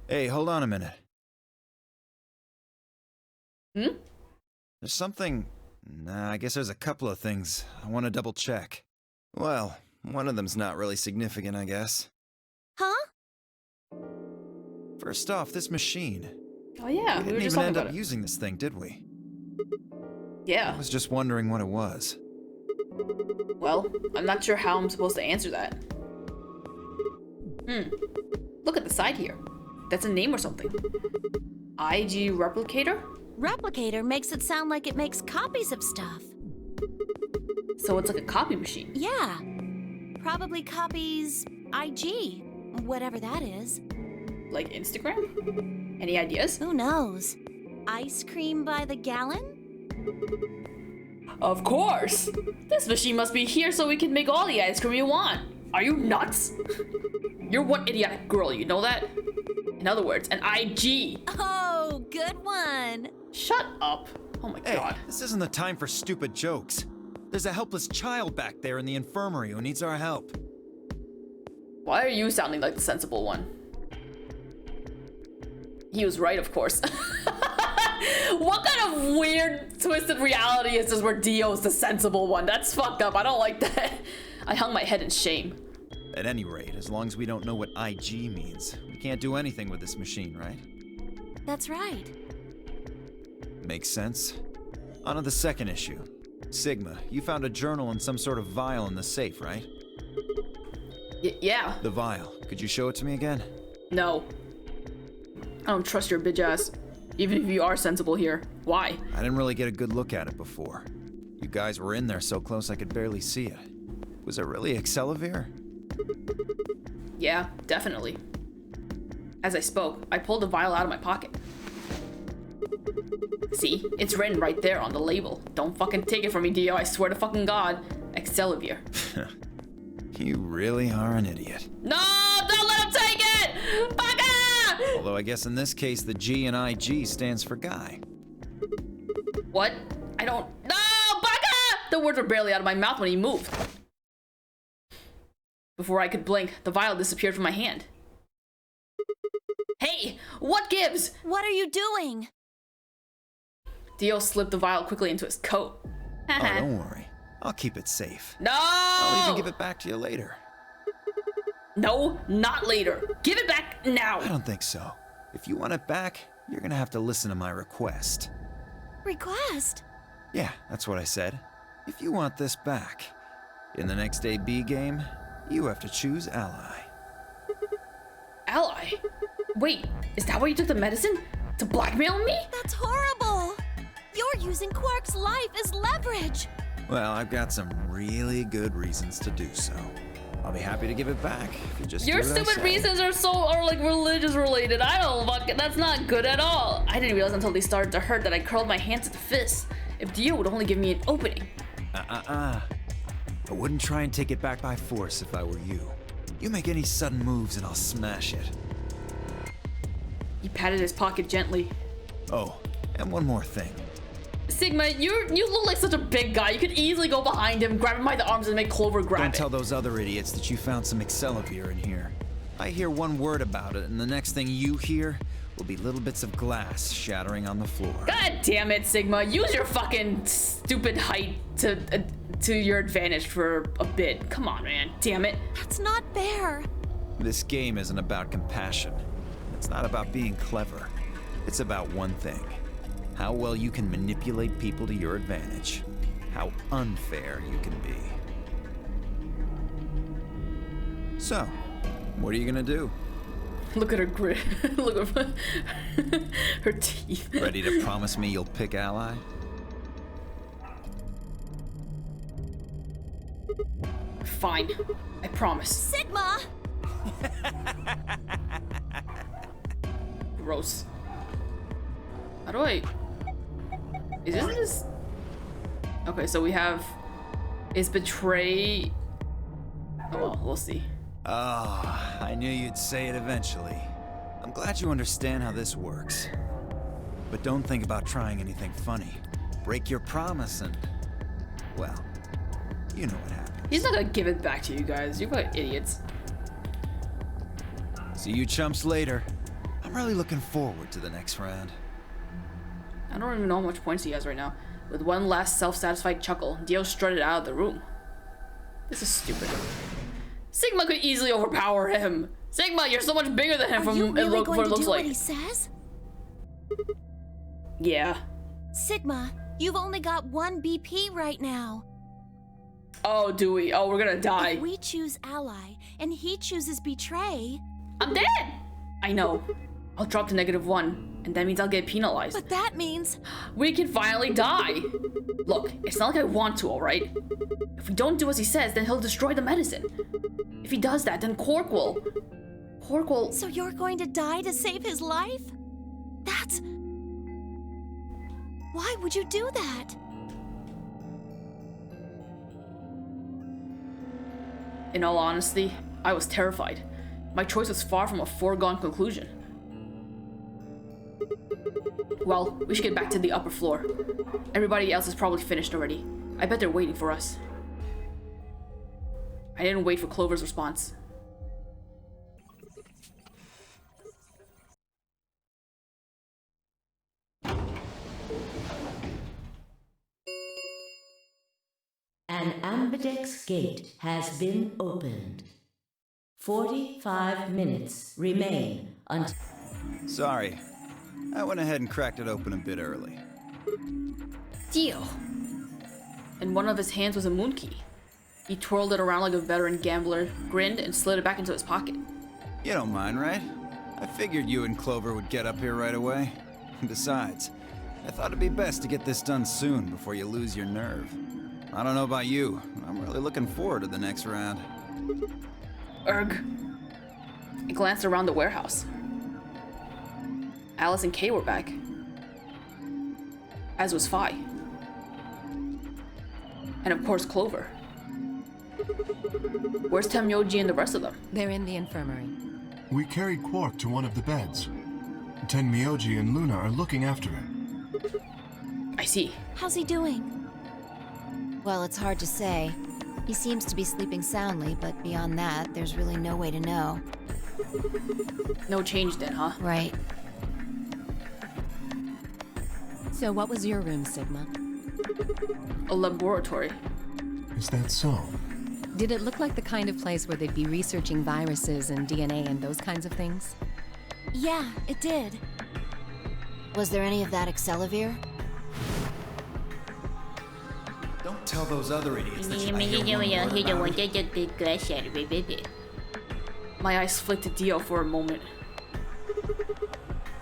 Hey, hold on a minute. Hmm? There's something... Nah, I guess there's a couple of things I want to double check. Well, one of them's not really significant, I guess. Huh? First off, this machine. Oh yeah, We we were didn't just even talking end about up it. using this thing, did we? Yeah. I was just wondering what it was. Well, I'm not sure how I'm supposed to answer that. Look at the side here. That's a name or something. IG Replicator? Replicator makes it sound like it makes copies of stuff. So it's like a copy machine. Yeah. Probably copies IG, whatever that is. Like Instagram? Any ideas? Who knows? Ice cream by the gallon? Of course! This machine must be here so we can make all the ice cream you want. Are you nuts? You're one idiotic girl, you know that? In other words, an IG. Oh, good one. Shut up. Oh my Hey, god. this isn't the time for stupid jokes. There's a helpless child back there in the infirmary who needs our help. Why are you sounding like the sensible one? He was right, of course. What kind of weird twisted reality is this where Dio's the sensible one? That's fucked up. I don't like that. I hung my head in shame. At any rate, as long as we don't know what IG means, we can't do anything with this machine, right? That's right. Makes sense. On to the second issue. Sigma, you found a journal and some sort of vial in the safe, right? Yeah. The vial. Could you show it to me again? No. I don't trust your bitch ass. Even if you are sensible here. Why? I didn't really get a good look at it before. You guys were in there so close I could barely see it. Was it really Excelavir? Yeah, definitely. As I spoke, I pulled the vial out of my pocket. See? It's written right there on the label. Don't fucking take it from me, Dio. I swear to fucking God. Excelavir. You really are an idiot. No! Don't let him take it! Baka! Although I guess in this case the G in IG stands for guy. What? I don't... No! Baka! The words were barely out of my mouth when he moved. Before I could blink, the vial disappeared from my hand. Hey! What gives? What are you doing? Dio slipped the vial quickly into his coat. Oh, don't worry. I'll keep it safe. No! I'll even give it back to you later. No, not later. Give it back now. I don't think so. If you want it back, you're gonna have to listen to my request. Request? Yeah, that's what I said. If you want this back, in the next AB game, you have to choose ally. Ally? Wait, is that why you took the medicine? To blackmail me? That's horrible. You're using Quark's life as leverage. Well, I've got some really good reasons to do so. I'll be happy to give it back if you just Your do what I stupid say. reasons are like religious related. I don't fucking, that's not good at all. I didn't realize until they started to hurt that I curled my hands to the fist. If Dio would only give me an opening. I wouldn't try and take it back by force if I were you. You make any sudden moves and I'll smash it. He patted his pocket gently. Oh, and one more thing. Sigma, you look like such a big guy. You could easily go behind him, grab him by the arms, and make Clover grab Don't it. tell those other idiots that you found some Excelavir in here. I hear one word about it, and the next thing you hear will be little bits of glass shattering on the floor. God damn it, Sigma. Use your fucking stupid height to your advantage for a bit. Come on, man. Damn it. That's not fair. This game isn't about compassion. It's not about being clever. It's about one thing. How well you can manipulate people to your advantage. How unfair you can be. So, what are you gonna do? Look at her grit. Look at her teeth. Ready to promise me you'll pick ally? Fine. I promise. Sigma! Gross. How do I... Isn't this... Okay, so we have... Is betray... Oh, well, we'll see. Ah, I knew you'd say it eventually. I'm glad you understand how this works. But don't think about trying anything funny. Break your promise and... well, you know what happens. He's not gonna give it back to you guys. You're fucking idiots. See you chumps later. I'm I'm really looking forward to the next round. I don't even know how much points he has right now. With one last self-satisfied chuckle, Dio strutted out of the room. This is stupid. Sigma could easily overpower him. Sigma, you're so much bigger than him. Are you really going to do what like. he says? Yeah. Sigma, you've only got 1 BP right now. Oh, do we? Oh, we're gonna die. If we choose ally and he chooses betray, I'm dead! I know. I'll drop to -1, and that means I'll get penalized. but that means We can finally die! Look, it's not like I want to, alright? If we don't do as he says, then he'll destroy the medicine. If he does that, then Quark will... So you're going to die to save his life? That's... Why would you do that? In all honesty, I was terrified. My choice was far from a foregone conclusion. Well, we should get back to the upper floor. Everybody else is probably finished already. I bet they're waiting for us. I didn't wait for Clover's response. An ambidex gate has been opened. 45 minutes remain until... Sorry. I went ahead and cracked it open a bit early. Dio. In one of his hands was a moon key. He twirled it around like a veteran gambler, grinned, and slid it back into his pocket. You don't mind, right? I figured you and Clover would get up here right away. Besides, I thought it'd be best to get this done soon before you lose your nerve. I don't know about you, but I'm really looking forward to the next round. Erg. I glanced around the warehouse. Alice and Kay were back. As was Phi. And of course Clover. Where's Temyoji and the rest of them? They're in the infirmary. We carried Quark to one of the beds. Tenmyoji and Luna are looking after him. I see. How's he doing? Well, it's hard to say. He seems to be sleeping soundly, but beyond that, there's really no way to know. No change then, huh? Right. So what was your room, Sigma? A laboratory. Is that so? Did it look like the kind of place where they'd be researching viruses and DNA and those kinds of things? Yeah, it did. Was there any of that Accelavir? Don't tell those other idiots that you My eyes flicked to Dio for a moment.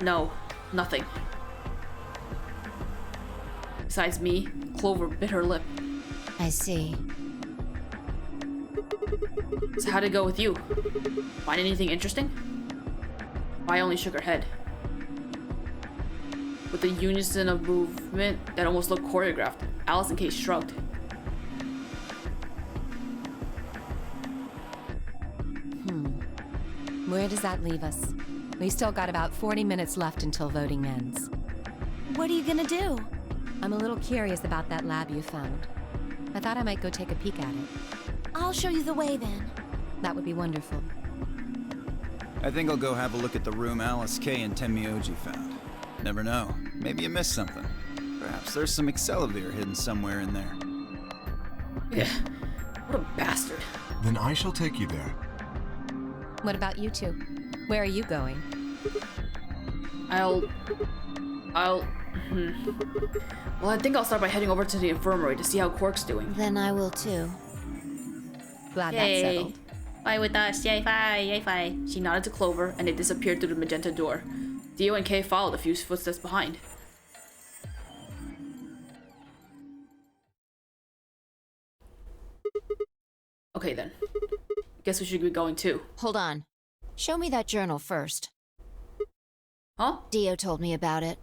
No, nothing. Besides me, Clover bit her lip. I see. So how'd it go with you? Find anything interesting? I only shook her head. With a unison of movement that almost looked choreographed, Alice and Kay shrugged. Where does that leave us? We still got about 40 minutes left until voting ends. What are you gonna do? I'm a little curious about that lab you found. I thought I might go take a peek at it. I'll show you the way then. That would be wonderful. I think I'll go have a look at the room Alice, Kay, and Tenmyoji found. Never know. Maybe you missed something. Perhaps there's some Accelavir hidden somewhere in there. Yeah, what a bastard. Then I shall take you there. What about you two? Where are you going? Well, I think I'll start by heading over to the infirmary to see how Quark's doing. Then I will too. Glad that's settled. Bye with us, yay fi. She nodded to Clover, and they disappeared through the magenta door. Dio and Kay followed a few footsteps behind. Okay then. Guess we should be going too. Hold on. Show me that journal first. Huh? Dio told me about it.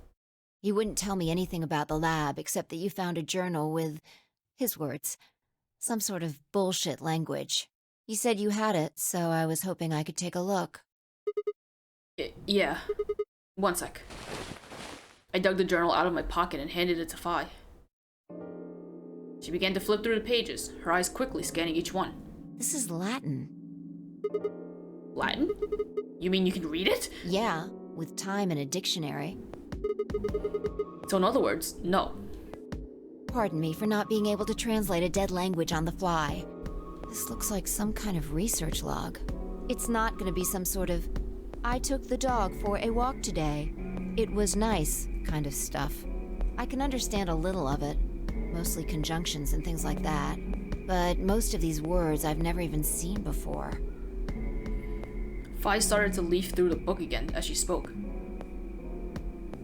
He wouldn't tell me anything about the lab, except that you found a journal with, his words, some sort of bullshit language. He said you had it, so I was hoping I could take a look. Yeah. One sec. I dug the journal out of my pocket and handed it to Phi. She began to flip through the pages, her eyes quickly scanning each one. This is Latin. Latin? You mean you can read it? Yeah, with time in a dictionary. So in other words, no. Pardon me for not being able to translate a dead language on the fly. This looks like some kind of research log. It's not gonna be some sort of, I took the dog for a walk today. It was nice kind of stuff. I can understand a little of it, mostly conjunctions and things like that. But most of these words I've never even seen before. Fi started to leaf through the book again as she spoke.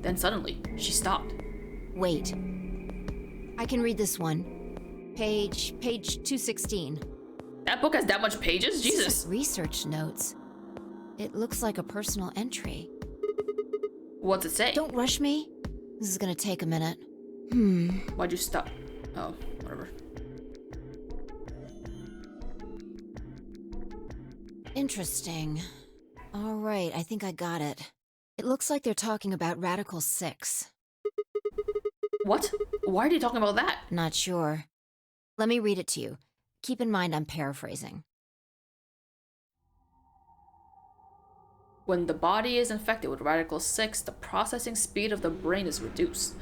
Then suddenly, she stopped. Wait. I can read this one. Page 216. That book has that much pages? Jesus! Research notes. It looks like a personal entry. What's it say? Don't rush me. This is gonna take a minute. Why'd you stop? Oh, whatever. Interesting. All right, I think I got it. It looks like they're talking about Radical 6. What? Why are they talking about that? Not sure. Let me read it to you. Keep in mind I'm paraphrasing. When the body is infected with Radical 6, the processing speed of the brain is reduced.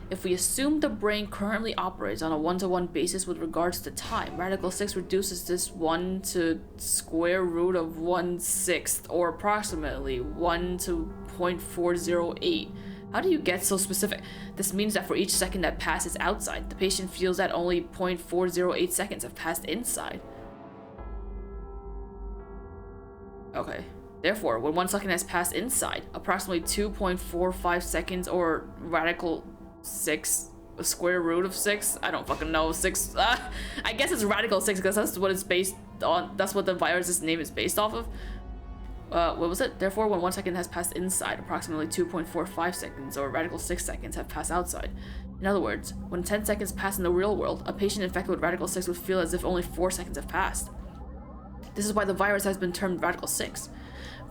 If we assume the brain currently operates on a one-to-one basis with regards to time, Radical 6 reduces this 1 to square root of 1/6, or approximately 1 to 0.408. How do you get so specific? This means that for each second that passes outside, the patient feels that only 0.408 seconds have passed inside. Okay. Therefore, when 1 second has passed inside, approximately 2.45 seconds, or Radical 6, a square root of 6? I don't fucking know. 6, I guess it's Radical 6 because that's what it's based on. That's what the virus's name is based off of. What was it? Therefore, when 1 second has passed inside, approximately 2.45 seconds, or Radical 6 seconds, have passed outside. In other words, when 10 seconds pass in the real world, a patient infected with Radical 6 would feel as if only 4 seconds have passed. This is why the virus has been termed Radical 6.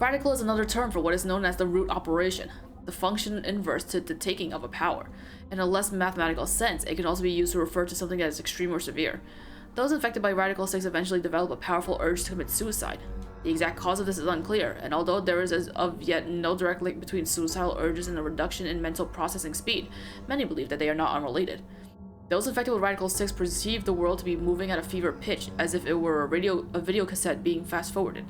Radical is another term for what is known as the root operation, the function inverse to the taking of a power. In a less mathematical sense, it can also be used to refer to something that is extreme or severe. Those infected by Radical 6 eventually develop a powerful urge to commit suicide. The exact cause of this is unclear, and although there is as of yet no direct link between suicidal urges and a reduction in mental processing speed, many believe that they are not unrelated. Those infected with Radical 6 perceive the world to be moving at a fever pitch, as if it were a video cassette being fast-forwarded.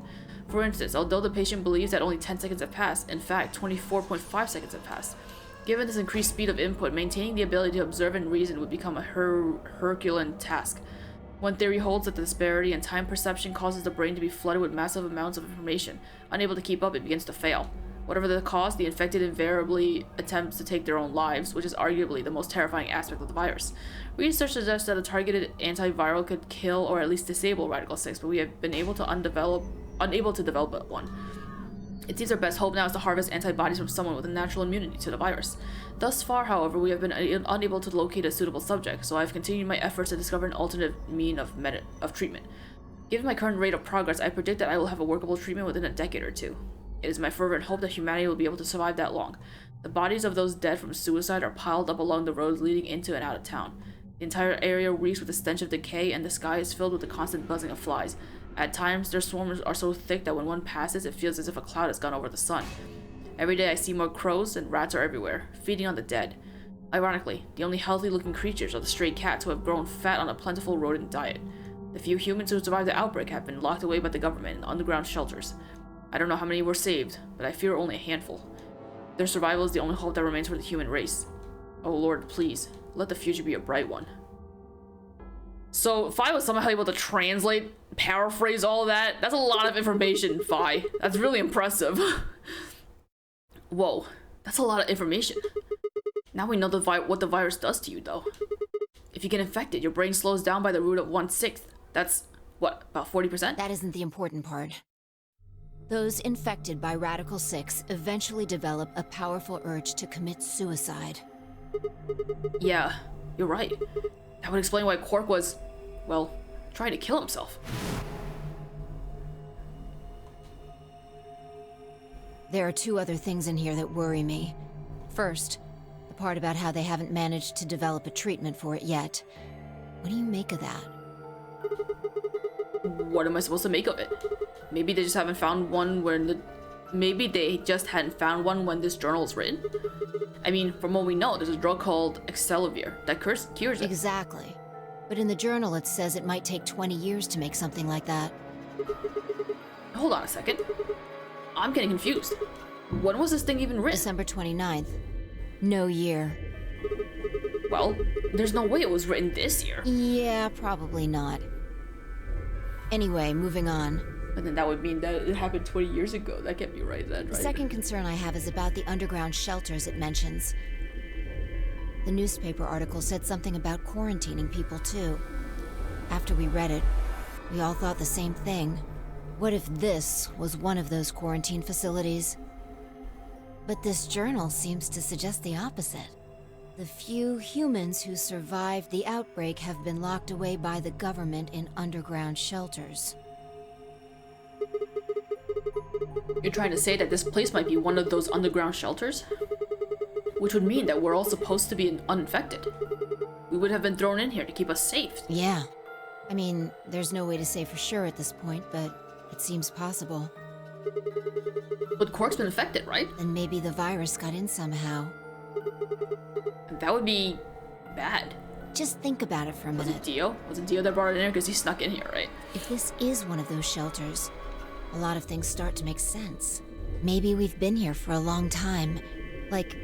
For instance, although the patient believes that only 10 seconds have passed, in fact, 24.5 seconds have passed. Given this increased speed of input, maintaining the ability to observe and reason would become a Herculean task. One theory holds that the disparity in time perception causes the brain to be flooded with massive amounts of information. Unable to keep up, it begins to fail. Whatever the cause, the infected invariably attempts to take their own lives, which is arguably the most terrifying aspect of the virus. Research suggests that a targeted antiviral could kill or at least disable Radical 6, but we have been unable to develop one. It seems our best hope now is to harvest antibodies from someone with a natural immunity to the virus. Thus far, however, we have been unable to locate a suitable subject, so I have continued my efforts to discover an alternate mean of treatment. Given my current rate of progress, I predict that I will have a workable treatment within a decade or two. It is my fervent hope that humanity will be able to survive that long. The bodies of those dead from suicide are piled up along the roads leading into and out of town. The entire area reeks with the stench of decay, and the sky is filled with the constant buzzing of flies. At times, their swarms are so thick that when one passes, it feels as if a cloud has gone over the sun. Every day I see more crows, and rats are everywhere, feeding on the dead. Ironically, the only healthy-looking creatures are the stray cats who have grown fat on a plentiful rodent diet. The few humans who survived the outbreak have been locked away by the government in underground shelters. I don't know how many were saved, but I fear only a handful. Their survival is the only hope that remains for the human race. Oh Lord, please, let the future be a bright one. So, Fi was somehow able to translate, paraphrase all that. That's a lot of information, Fi. That's really impressive. Whoa, that's a lot of information. Now we know what the virus does to you, though. If you get infected, your brain slows down by the root of 1/6. That's, what, about 40%? That isn't the important part. Those infected by Radical 6 eventually develop a powerful urge to commit suicide. Yeah, you're right. That would explain why Quark was, well, trying to kill himself. There are two other things in here that worry me. First, the part about how they haven't managed to develop a treatment for it yet. What do you make of that? What am I supposed to make of it? Maybe they just haven't found one maybe they just hadn't found one when this journal was written. I mean, from what we know, there's a drug called Excelivir that cures it. Exactly. But in the journal, it says it might take 20 years to make something like that. Hold on a second. I'm getting confused. When was this thing even written? December 29th. No year. Well, there's no way it was written this year. Yeah, probably not. Anyway, moving on. And then that would mean that it happened 20 years ago. That can't be right then, The right? second concern I have is about the underground shelters it mentions. The newspaper article said something about quarantining people too. After we read it, we all thought the same thing. What if this was one of those quarantine facilities? But this journal seems to suggest the opposite. The few humans who survived the outbreak have been locked away by the government in underground shelters. You're trying to say that this place might be one of those underground shelters? Which would mean that we're all supposed to be uninfected. We would have been thrown in here to keep us safe. Yeah. I mean, there's no way to say for sure at this point, but it seems possible. But Quark's been infected, right? Then maybe the virus got in somehow. That would be bad. Just think about it for a Was minute. it Dio? Was it Dio that brought it in here? Because he snuck in here, right? If this is one of those shelters, a lot of things start to make sense. Maybe we've been here for a long time. Like,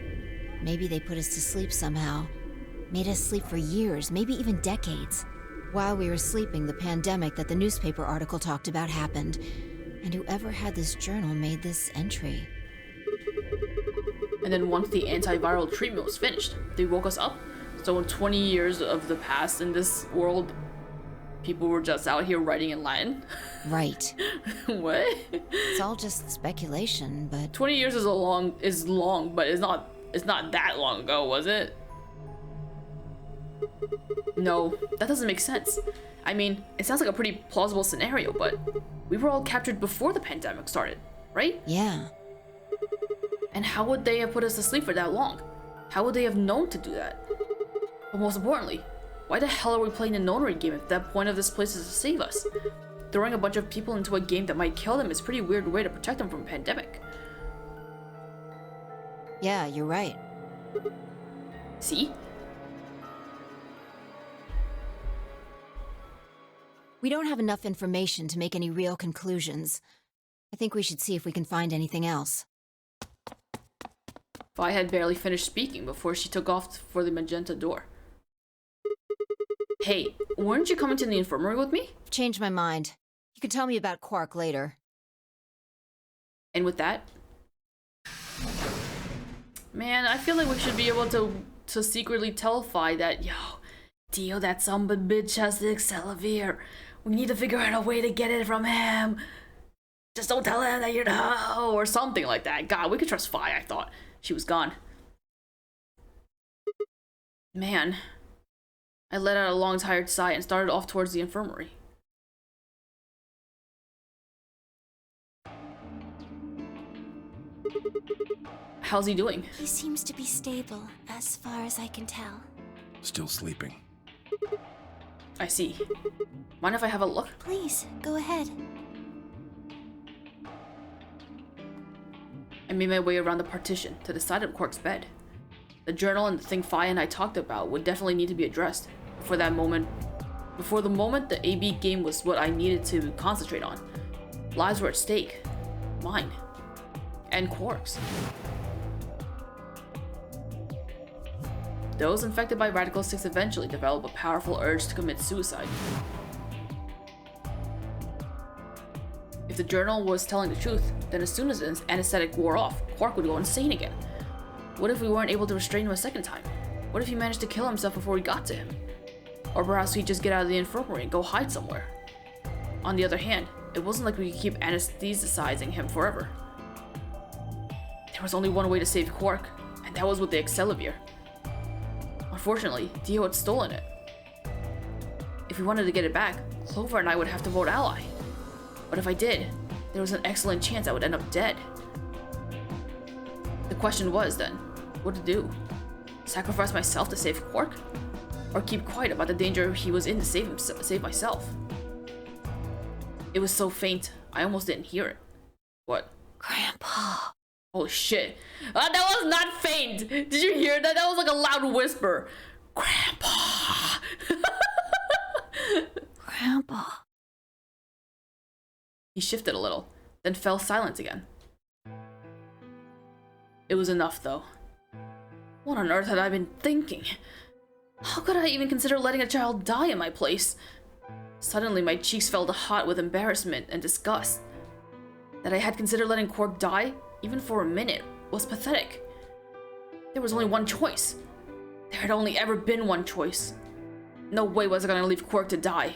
maybe they put us to sleep somehow. Made us sleep for years, maybe even decades. While we were sleeping, the pandemic that the newspaper article talked about happened. And whoever had this journal made this entry. And then once the antiviral treatment was finished, they woke us up. So in 20 years of the past in this world, people were just out here writing in Latin. Right. What? It's all just speculation, but 20 years is long, but it's not that long ago, was it? No, that doesn't make sense. I mean, it sounds like a pretty plausible scenario, but we were all captured before the pandemic started, right? yeah. And how would they have put us to sleep for that long? How would they have known to do that? But most importantly, why the hell are we playing the notary game if the point of this place is to save us? Throwing a bunch of people into a game that might kill them is a pretty weird way to protect them from a pandemic. Yeah, you're right. See? We don't have enough information to make any real conclusions. I think we should see if we can find anything else. Vi had barely finished speaking before she took off for the magenta door. Hey, weren't you coming to the infirmary with me? I've changed my mind. You can tell me about Quark later. And with that, man, I feel like we should be able to secretly tell Vi that, yo, Dio, that sumbin bitch has the Excelivir. We need to figure out a way to get it from him. Just don't tell him that you know, or something like that. God, we could trust Vi, I thought. She was gone. Man, I let out a long, tired sigh and started off towards the infirmary. How's he doing? He seems to be stable, as far as I can tell. Still sleeping. I see. Mind if I have a look? Please, go ahead. I made my way around the partition to the side of Quark's bed. The journal and the thing Fi and I talked about would definitely need to be addressed before the moment the AB game was what I needed to concentrate on. Lives were at stake. Mine. And Quark's. Those infected by Radical 6 eventually develop a powerful urge to commit suicide. If the journal was telling the truth, then as soon as the anesthetic wore off, Quark would go insane again. What if we weren't able to restrain him a second time? What if he managed to kill himself before we got to him? Or perhaps he'd just get out of the infirmary and go hide somewhere. On the other hand, it wasn't like we could keep anesthetizing him forever. There was only one way to save Quark, and that was with the Excelivir. Unfortunately, Dio had stolen it. If we wanted to get it back, Clover and I would have to vote ally. But if I did, there was an excellent chance I would end up dead. The question was then, what to do? Sacrifice myself to save Quark? Or keep quiet about the danger he was in to save myself? It was so faint, I almost didn't hear it. What? Grandpa. Holy shit. That was not faint. Did you hear that? That was like a loud whisper. Grandpa. Grandpa. He shifted a little, then fell silent again. It was enough, though. What on earth had I been thinking? How could I even consider letting a child die in my place? Suddenly, my cheeks felt hot with embarrassment and disgust. That I had considered letting Quark die, even for a minute, was pathetic. There was only one choice. There had only ever been one choice. No way was I gonna leave Quark to die.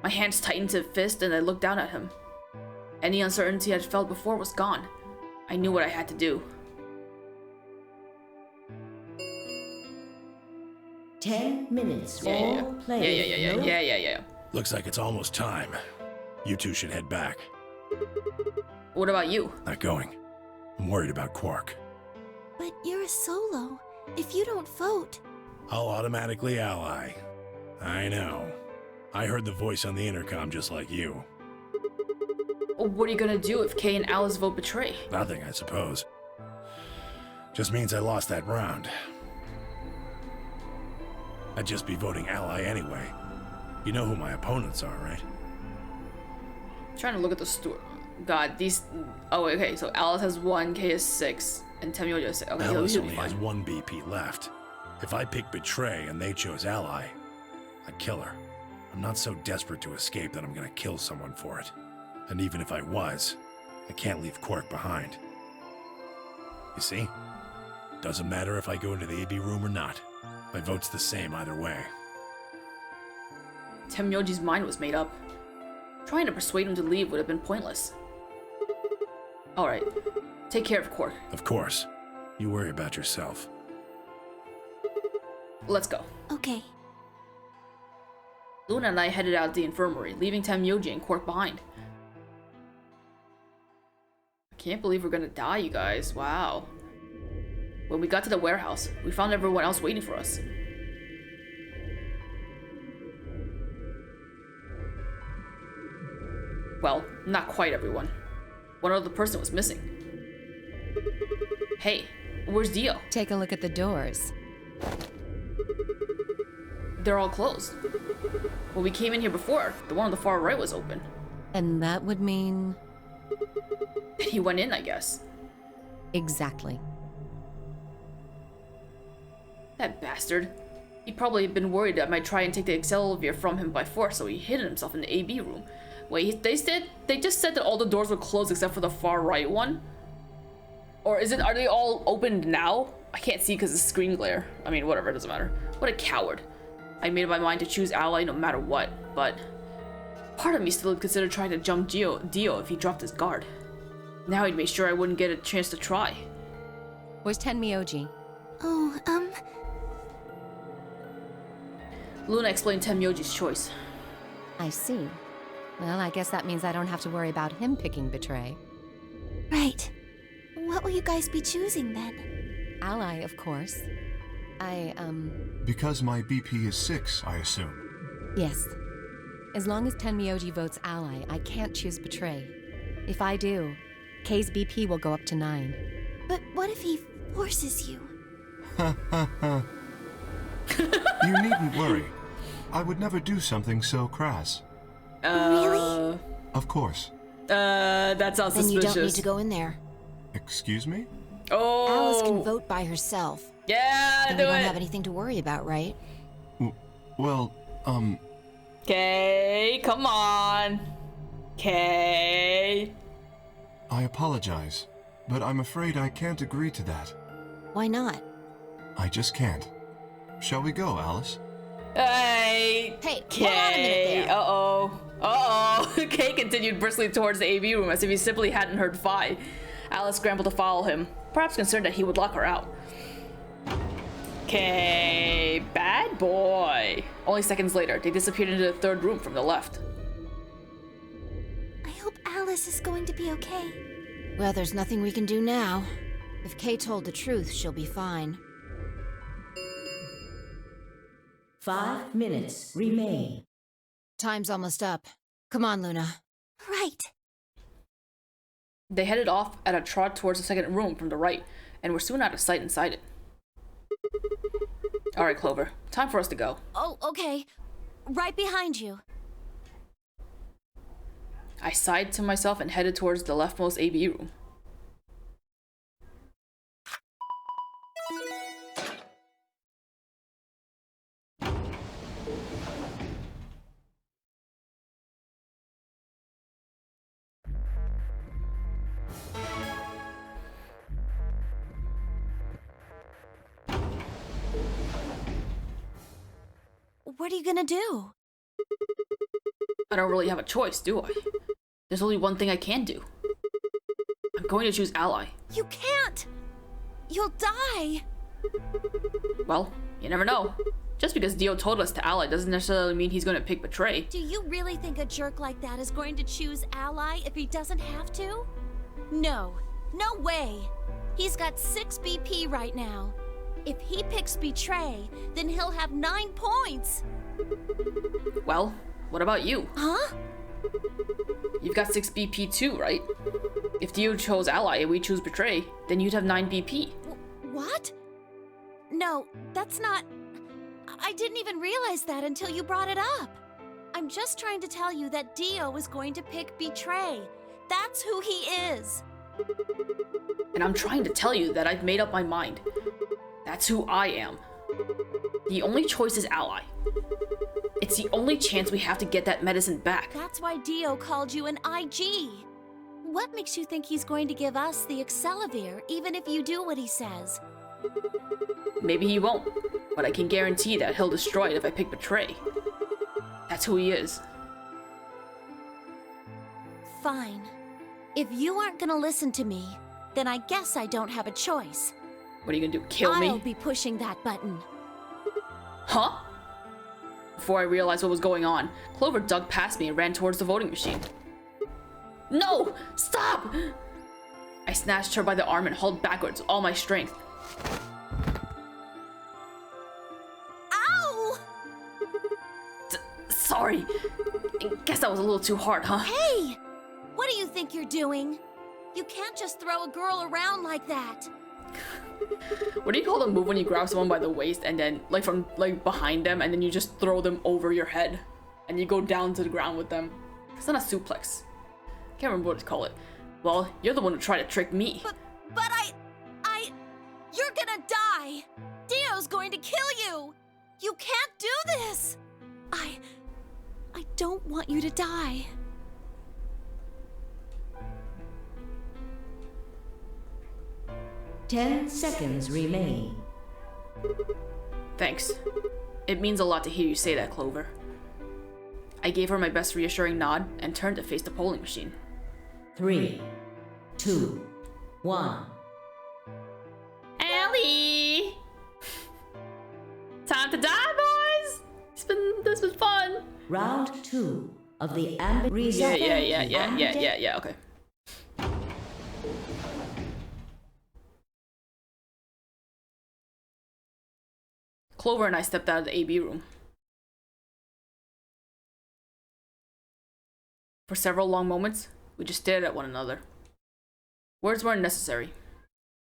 My hands tightened to a fist and I looked down at him. Any uncertainty I'd felt before was gone. I knew what I had to do. 10 minutes. All players. Yeah. Looks like it's almost time. You two should head back. What about you? Not going. I'm worried about Quark. But you're a solo. If you don't vote... I'll automatically ally. I know. I heard the voice on the intercom just like you. What are you gonna do if Kay and Alice vote betray? Nothing, I suppose. Just means I lost that round. I'd just be voting ally anyway. You know who my opponents are, right? Trying to look at the store. God, these. Oh, okay. So Alice has 1, Kay has 6, and Temyoji has 6. Okay, Alice he'll be only fine. has 1 BP left. If I pick betray and they chose ally, I'd kill her. I'm not so desperate to escape that I'm gonna kill someone for it. And even if I was, I can't leave Quark behind. You see? Doesn't matter if I go into the AB room or not. My vote's the same either way. Temyoji's mind was made up. Trying to persuade him to leave would have been pointless. Alright. Take care of Quark. Of course. You worry about yourself. Let's go. Okay. Luna and I headed out the infirmary, leaving Temyoji and Quark behind. I can't believe we're gonna die, you guys. Wow. When we got to the warehouse, we found everyone else waiting for us. Well, not quite everyone. One other person was missing. Hey, where's Dio? Take a look at the doors. They're all closed. When we came in here before, the one on the far right was open. And that would mean... He went in, I guess. Exactly. That bastard. He probably had been worried I might try and take the Excelsior from him by force, so he hid himself in the AB room. Wait, they just said that all the doors were closed except for the far right one? Or are they all opened now? I can't see because of the screen glare. I mean, whatever, it doesn't matter. What a coward. I made up my mind to choose ally no matter what, but part of me still considered trying to jump Dio if he dropped his guard. Now he'd made sure I wouldn't get a chance to try. Where's Tenmyoji? Oh, Luna explained Temyoji's choice. I see. Well, I guess that means I don't have to worry about him picking betray. right. What will you guys be choosing then? Ally, of course. Because my BP is 6, I assume. Yes. As long as Tenmyoji votes ally, I can't choose betray. If I do, Kay's BP will go up to 9. But what if he forces you? You needn't worry. I would never do something so crass. Really? Of course. That sounds Then you suspicious. don't need to go in there. Excuse me? Oh! Alice can vote by herself. Yeah, Then do we don't it! have anything to worry about, right? Well, Okay, come on. Okay. I apologize, but I'm afraid I can't agree to that. Why not? I just can't. Shall we go, Alice? Hey. Hey, hold on a minute there. Uh-oh. Kay continued briskly towards the AV room as if he simply hadn't heard Phi. Alice scrambled to follow him, perhaps concerned that he would lock her out. Okay, bad boy. Only seconds later, they disappeared into the third room from the left. I hope Alice is going to be okay. Well, there's nothing we can do now. If Kay told the truth, she'll be fine. 5 minutes remain. Time's almost up. Come on, Luna. Right. They headed off at a trot towards the second room from the right, and were soon out of sight inside it. Alright, Clover. Time for us to go. Oh, okay. Right behind you. I sighed to myself and headed towards the leftmost AB room. What are you gonna do? I don't really have a choice, do I? There's only one thing I can do. I'm going to choose Ally. You can't! You'll die! Well, you never know. Just because Dio told us to Ally doesn't necessarily mean he's going to pick Betray. Do you really think a jerk like that is going to choose Ally if he doesn't have to? No. No way! He's got 6 BP right now. If he picks Betray, then he'll have 9 points! Well, what about you? Huh? You've got 6 BP too, right? If Dio chose Ally and we choose Betray, then you'd have 9 BP. What? No, that's not... I didn't even realize that until you brought it up. I'm just trying to tell you that Dio is going to pick Betray. That's who he is. And I'm trying to tell you that I've made up my mind. That's who I am. The only choice is Ally. It's the only chance we have to get that medicine back. That's why Dio called you an IG. What makes you think he's going to give us the Accelavir, even if you do what he says? Maybe he won't, but I can guarantee that he'll destroy it if I pick Betray. That's who he is. Fine. If you aren't gonna listen to me, then I guess I don't have a choice. What are you gonna do, kill me? I'll be pushing that button. Huh? Before I realized what was going on, Clover dug past me and ran towards the voting machine. No! Stop! I snatched her by the arm and hauled backwards with all my strength. Ow! Sorry. I guess that was a little too hard, huh? Hey! What do you think you're doing? You can't just throw a girl around like that. What do you call the move when you grab someone by the waist and then, like, from, like, behind them, and then you just throw them over your head and you go down to the ground with them? It's not a suplex. Can't remember what to call it. Well, you're the one who tried to trick me. But you're gonna die. Dio's going to kill you. You can't do this. I don't want you to die. Ten seconds remain. Thanks. It means a lot to hear you say that, Clover. I gave her my best reassuring nod and turned to face the polling machine. 3, 2, 1. Allie! Time to die, boys! This been fun. Round 2 of the ambit reset. Yeah, okay. Clover and I stepped out of the AB room. For several long moments, we just stared at one another. Words weren't necessary.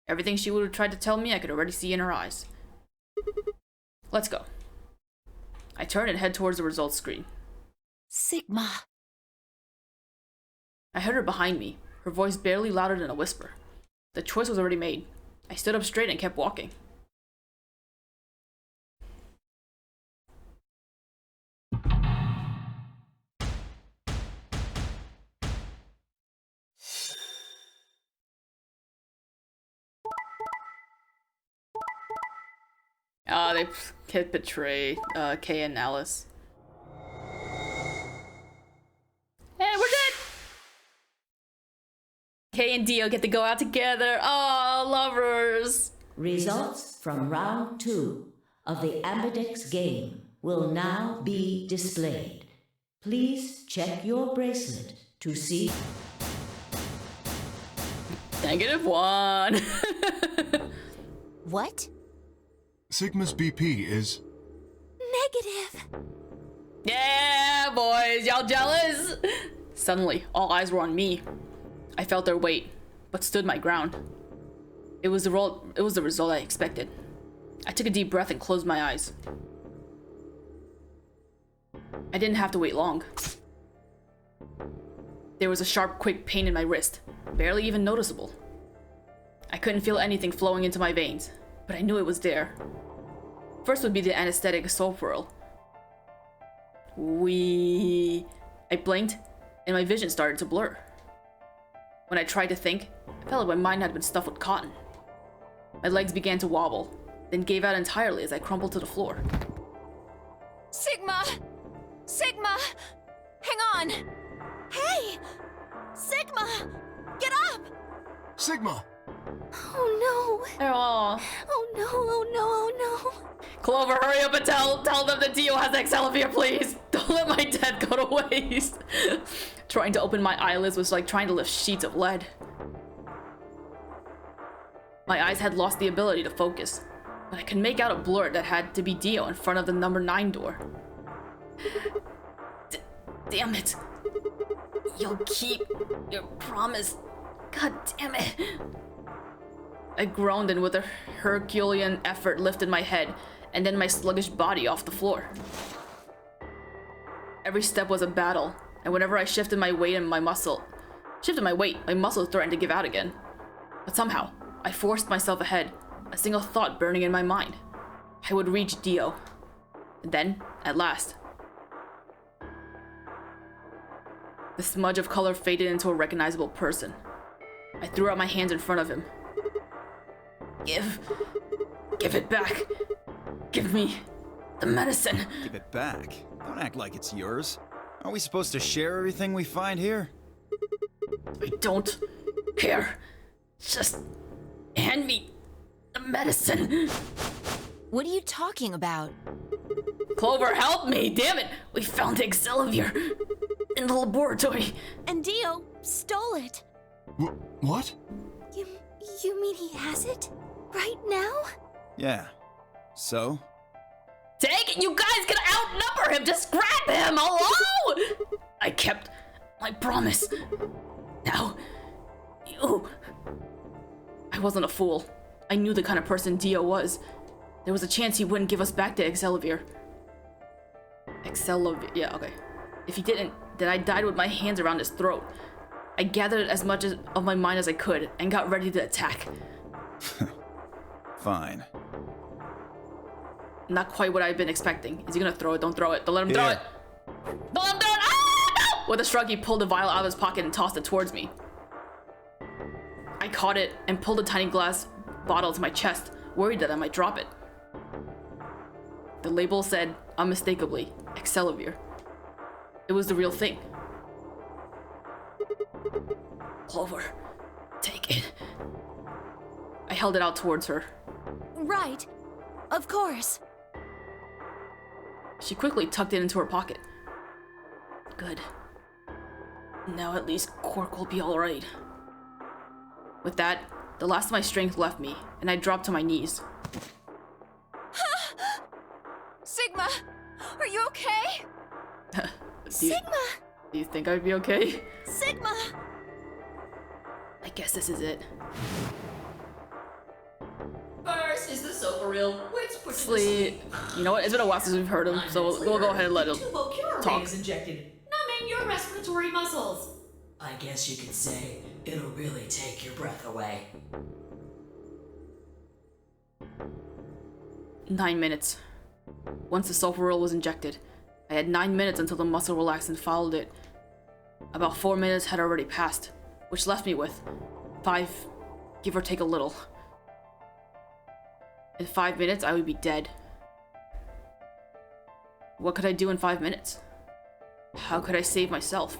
Everything she would have tried to tell me, I could already see in her eyes. Let's go. I turned and head towards the results screen. Sigma. I heard her behind me, her voice barely louder than a whisper. The choice was already made. I stood up straight and kept walking. They can't betray Kay and Alice. Hey, we're dead! Kay and Dio get to go out together. Oh, lovers! Results from round 2 of the Ambidex game will now be displayed. Please check your bracelet to see. -1. What? Sigma's BP is... Negative. Yeah, boys, y'all jealous? Suddenly, all eyes were on me. I felt their weight, but stood my ground. It was the result I expected. I took a deep breath and closed my eyes. I didn't have to wait long. There was a sharp, quick pain in my wrist, barely even noticeable. I couldn't feel anything flowing into my veins, but I knew it was there. First would be the anesthetic soap whirl. I blinked, and my vision started to blur. When I tried to think, I felt like my mind had been stuffed with cotton. My legs began to wobble, then gave out entirely as I crumpled to the floor. Sigma! Sigma! Hang on! Hey! Sigma! Get up! Sigma! Oh no! Aww. Oh no, oh no, oh no! Clover, hurry up and tell them that Dio has Excelsior, please! Don't let my death go to waste! Trying to open my eyelids was like trying to lift sheets of lead. My eyes had lost the ability to focus, but I could make out a blur that had to be Dio in front of the number 9 door. Damn it! You'll keep your promise. God damn it! I groaned and with a Herculean effort lifted my head and then my sluggish body off the floor. Every step was a battle, and whenever I shifted my weight, my muscles threatened to give out again. But somehow, I forced myself ahead, a single thought burning in my mind. I would reach Dio. And then, at last, the smudge of color faded into a recognizable person. I threw out my hands in front of him. Give it back. Give me the medicine. Give it back. Don't act like it's yours. Aren't we supposed to share everything we find here? I don't care. Just hand me the medicine. What are you talking about? Clover, help me! Damn it! We found Excelsior in the laboratory. And Dio stole it. What? You mean he has it? Right now? Yeah. So? Take it! You guys can outnumber him! Just grab him! Hello! I kept my promise. Now, you... I wasn't a fool. I knew the kind of person Dio was. There was a chance he wouldn't give us back to Excelsior. Yeah, okay. If he didn't, then I died with my hands around his throat. I gathered as much of my mind as I could and got ready to attack. Fine. Not quite what I've been expecting. Is he gonna throw it? Don't throw it. Don't let him throw it. Don't let him throw it! Ah, no! With a shrug, he pulled the vial out of his pocket and tossed it towards me. I caught it and pulled a tiny glass bottle to my chest, worried that I might drop it. The label said, unmistakably, Excelsior. It was the real thing. Clover, take it. I held it out towards her. Right. Of course. She quickly tucked it into her pocket. Good. Now at least Quark will be alright. With that, the last of my strength left me, and I dropped to my knees. Sigma, are you okay? Sigma! Do you think I'd be okay? Sigma! I guess this is it. First is the sofa reel, which puts Sleep. You know what? It's been a while since we've heard him, so we'll go ahead and let him talk. is injected, numbing your respiratory muscles. I guess you could say it'll really take your breath away. 9 minutes. Once the sulfuril was injected, I had 9 minutes until the muscle relaxed and followed it. About 4 minutes had already passed, which left me with 5, give or take a little. In 5 minutes, I would be dead. What could I do in 5 minutes? How could I save myself?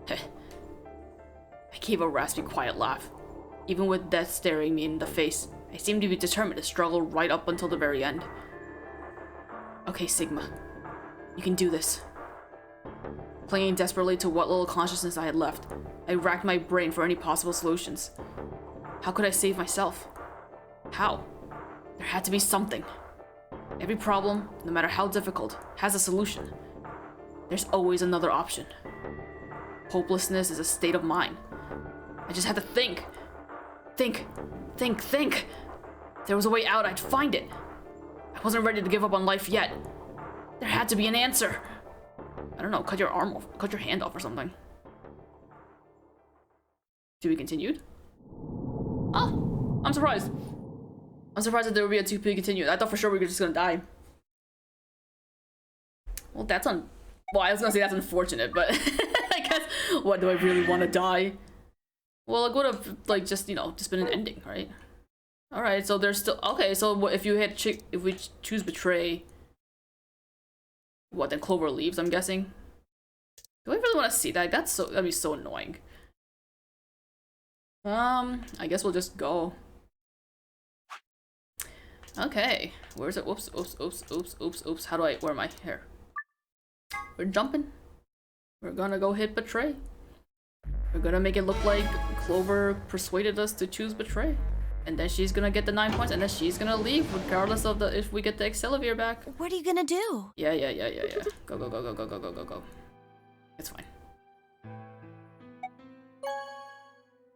I gave a raspy, quiet laugh. Even with death staring me in the face, I seemed to be determined to struggle right up until the very end. Okay, Sigma. You can do this. Clinging desperately to what little consciousness I had left, I racked my brain for any possible solutions. How could I save myself? How? There had to be something. Every problem, no matter how difficult, has a solution. There's always another option. Hopelessness is a state of mind. I just had to think. Think. If there was a way out, I'd find it. I wasn't ready to give up on life yet. There had to be an answer. I don't know, cut your arm off, cut your hand off or something. To be continued? Oh, I'm surprised. I'm surprised that there would be a to be continued. I thought for sure we were just gonna die. Well, that's well, I was gonna say that's unfortunate, but I guess, what, do I really want to die? Well, it would have, like, just, you know, just been an ending, right? Alright, so there's still, okay, so if you hit, if we choose betray, what, then Clover leaves, I'm guessing? Do I really want to see that? That'd be so annoying. I guess we'll just go. Okay, where's it? Oops. How do I, where am I? Here. We're jumping. We're gonna go hit betray. We're gonna make it look like Clover persuaded us to choose betray. And then she's gonna get the 9 points, and then she's gonna leave regardless of if we get the Excelsior back. What are you gonna do? Yeah. Go. It's fine.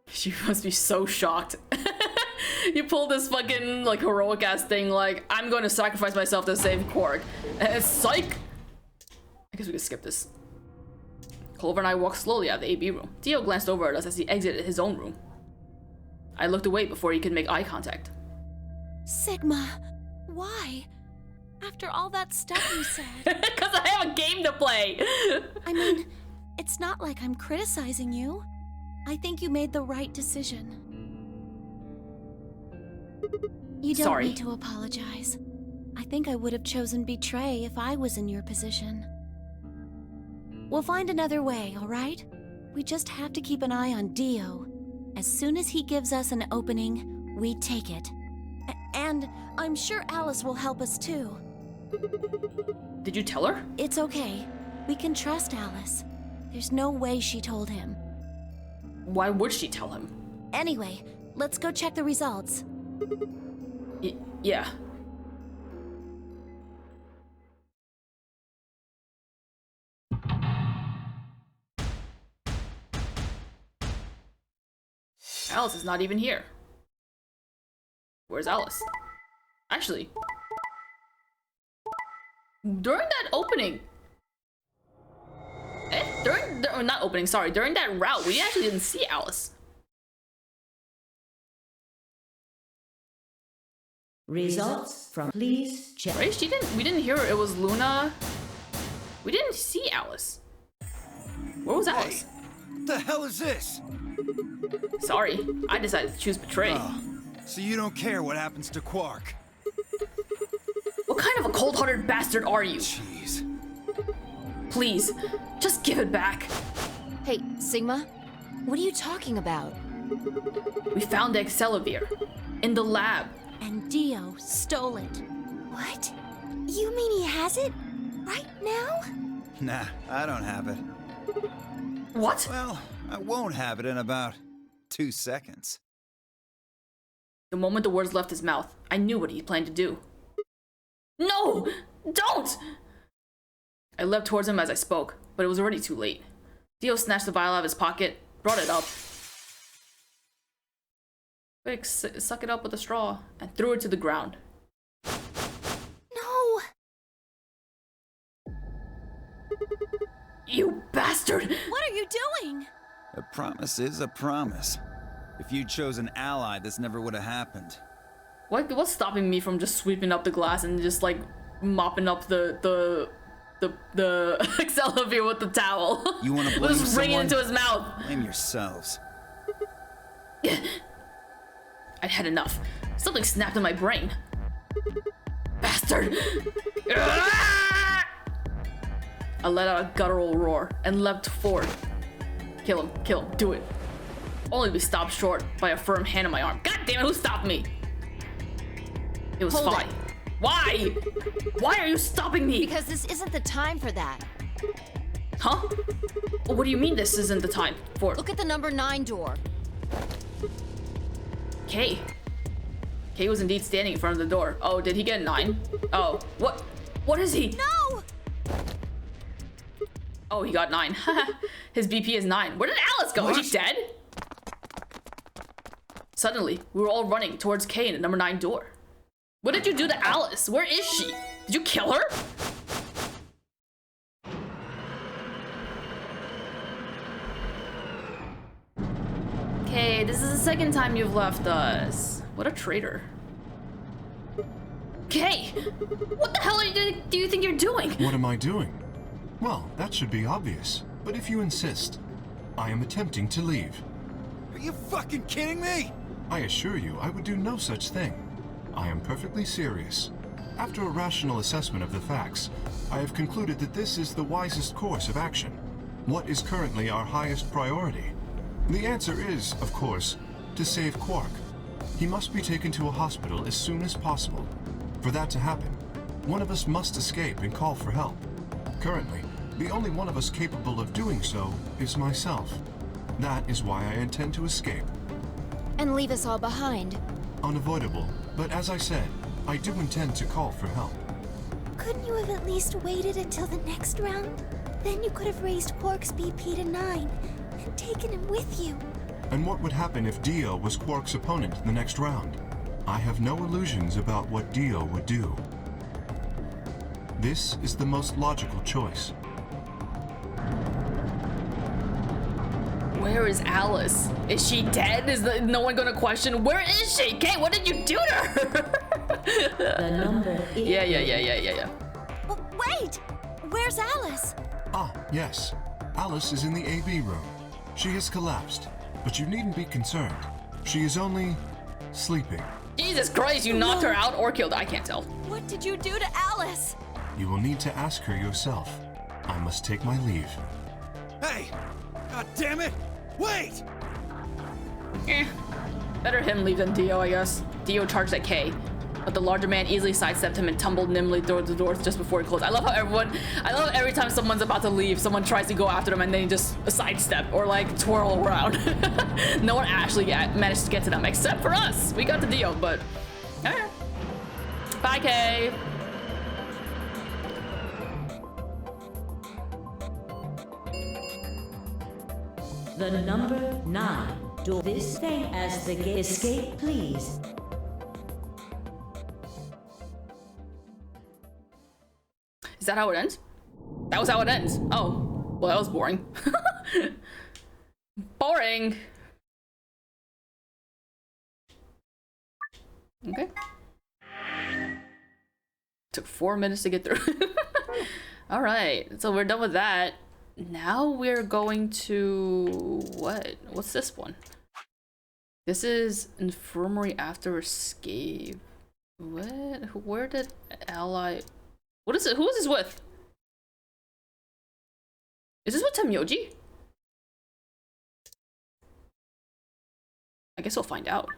She must be so shocked. You pull this fucking, like, heroic ass thing, like, I'm going to sacrifice myself to save Quark. And psych! I guess we could skip this. Clover and I walked slowly out of the AB room. Dio glanced over at us as he exited his own room. I looked away before he could make eye contact. Sigma, why? After all that stuff you said. Because I have a game to play! I mean, it's not like I'm criticizing you. I think you made the right decision. You don't need to apologize. I think I would have chosen betray if I was in your position. We'll find another way, all right? We just have to keep an eye on Dio. As soon as he gives us an opening, we take it. And I'm sure Alice will help us too. Did you tell her? It's okay. We can trust Alice. There's no way she told him. Why would she tell him? Anyway, let's go check the results. Yeah. Alice is not even here. Where's Alice? Actually, during that opening, during that route, we actually didn't see Alice. Results from please check. Right? We didn't hear her. It was Luna. We didn't see Alice. Where was Alice? Hey, what the hell is this? Sorry, I decided to choose betray. Oh, so you don't care what happens to Quark? What kind of a cold-hearted bastard are you? Jeez. Please, just give it back. Hey, Sigma, what are you talking about? We found the Excelsior in the lab. And Dio stole it. What? You mean he has it? Right now? Nah, I don't have it. What? Well, I won't have it in about 2 seconds. The moment the words left his mouth, I knew what he planned to do. No! Don't! I leapt towards him as I spoke, but it was already too late. Dio snatched the vial out of his pocket, brought it up. Quick, suck it up with a straw, and threw it to the ground. No! You bastard! What are you doing? A promise is a promise. If you'd chosen Ally, this never would have happened. What's stopping me from just sweeping up the glass and just, like, mopping up the Excelsior with the towel? You want to blame just bring it someone? into his mouth. Blame yourselves. I'd had enough. Something snapped in my brain. Bastard! I let out a guttural roar and leapt forward. Kill him, do it. Only to be stopped short by a firm hand on my arm. God damn it, who stopped me? It was Hold fine. it. Why? Why are you stopping me? Because this isn't the time for that. Huh? What do you mean this isn't the time for? Look at the number 9 door. Kay. Kay was indeed standing in front of the door. Oh, did he get 9? Oh, what? What is he? No! Oh, he got 9. His BP is 9. Where did Alice go? Is she dead? Suddenly, we were all running towards Kay in the number 9 door. What did you do to Alice? Where is she? Did you kill her? Okay, this is the second time you've left us. What a traitor. Kay, what the hell do you think you're doing? What am I doing? Well, that should be obvious. But if you insist, I am attempting to leave. Are you fucking kidding me? I assure you, I would do no such thing. I am perfectly serious. After a rational assessment of the facts, I have concluded that this is the wisest course of action. What is currently our highest priority? The answer is, of course, to save Quark. He must be taken to a hospital as soon as possible. For that to happen, one of us must escape and call for help. Currently, the only one of us capable of doing so is myself. That is why I intend to escape. And leave us all behind. Unavoidable, but as I said, I do intend to call for help. Couldn't you have at least waited until the next round? Then you could have raised Quark's BP to 9 and taken him with you. And what would happen if Dio was Quark's opponent in the next round? I have no illusions about what Dio would do. This is the most logical choice. Where is Alice? Is she dead? Is no one gonna question? Where is she? Kay, what did you do to her? The number is... Yeah. Oh, wait! Where's Alice? Ah, yes. Alice is in the AB room. She has collapsed, but you needn't be concerned. She is only sleeping. Jesus Christ, you knocked her out or killed her. I can't tell. What did you do to Alice? You will need to ask her yourself. I must take my leave. Hey! God damn it! Wait! Better him leave than Dio, I guess. Dio charged at Kay, but the larger man easily sidestepped him and tumbled nimbly toward the doors just before he closed. I love every time someone's about to leave, someone tries to go after them and then just sidestep or like twirl around. No one actually managed to get to them except for us. We got to Dio, but alright. Bye, Kay. The number 9 door. This thing as the gate. Escape, please. Is that how it ends? That was how it ends. Oh, well, that was boring. Boring. Okay. Took 4 minutes to get through. All right, so we're done with that. Now we're going to what? What's this one? This is infirmary after escape. What? Where did Ally? What is it? Who is this with? Is this with Temyoji? I guess we'll find out.